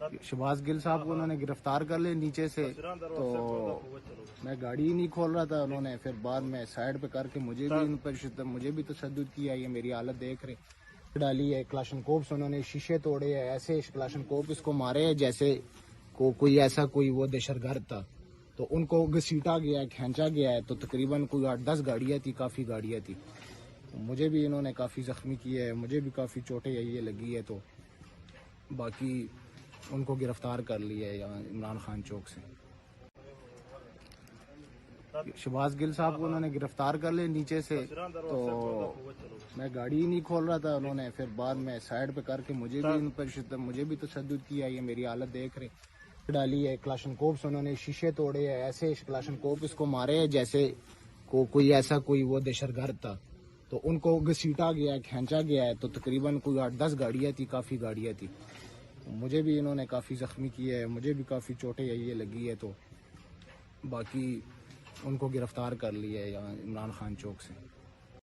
شہباز گل صاحب کو انہوں نے گرفتار کر لیا نیچے سے، تو میں گاڑی ہی نہیں کھول رہا تھا، انہوں نے پھر بعد میں سائڈ پہ کر کے مجھے بھی ان پر مجھے بھی تشدد کیا، یہ میری حالت دیکھ رہے ڈالی ہے، کلاشن کوپس انہوں نے شیشے توڑے ہیں، ایسے کلاشن کوپ اس کو مارے ہیں جیسے کوئی ایسا کوئی وہ دہشت گرد تھا، تو ان کو گھسیٹا گیا ہے، کھینچا گیا ہے، تو تقریباً کوئی 8-10 گاڑیاں تھی، کافی گاڑیاں تھی، مجھے بھی انہوں نے کافی زخمی کیا ہے، مجھے بھی کافی چوٹیں یہ لگی ہے، تو باقی ان کو گرفتار کر لیا ہے یہاں عمران خان چوک سے۔ شہباز گل صاحب کو انہوں نے گرفتار کر لیا نیچے سے، تو میں گاڑی ہی نہیں کھول رہا تھا، انہوں نے پھر بعد میں سائڈ پہ کر کے مجھے بھی ان پر مجھے بھی تشدد کیا، یہ میری حالت دیکھ رہے ڈالی ہے، کلاشن کوپس انہوں نے شیشے توڑے ہیں، ایسے کلاشن کوپ اس کو مارے ہیں جیسے کوئی ایسا کوئی وہ دہشت گرد تھا، تو ان کو گھسیٹا گیا ہے، کھینچا گیا ہے، تو تقریباً کوئی 8-10 گاڑیاں تھی، کافی گاڑیاں تھی، مجھے بھی انہوں نے کافی زخمی کیا ہے، مجھے بھی کافی چوٹیں یہ لگی ہے، تو باقی ان کو گرفتار کر لیا ہے یہاں عمران خان چوک سے۔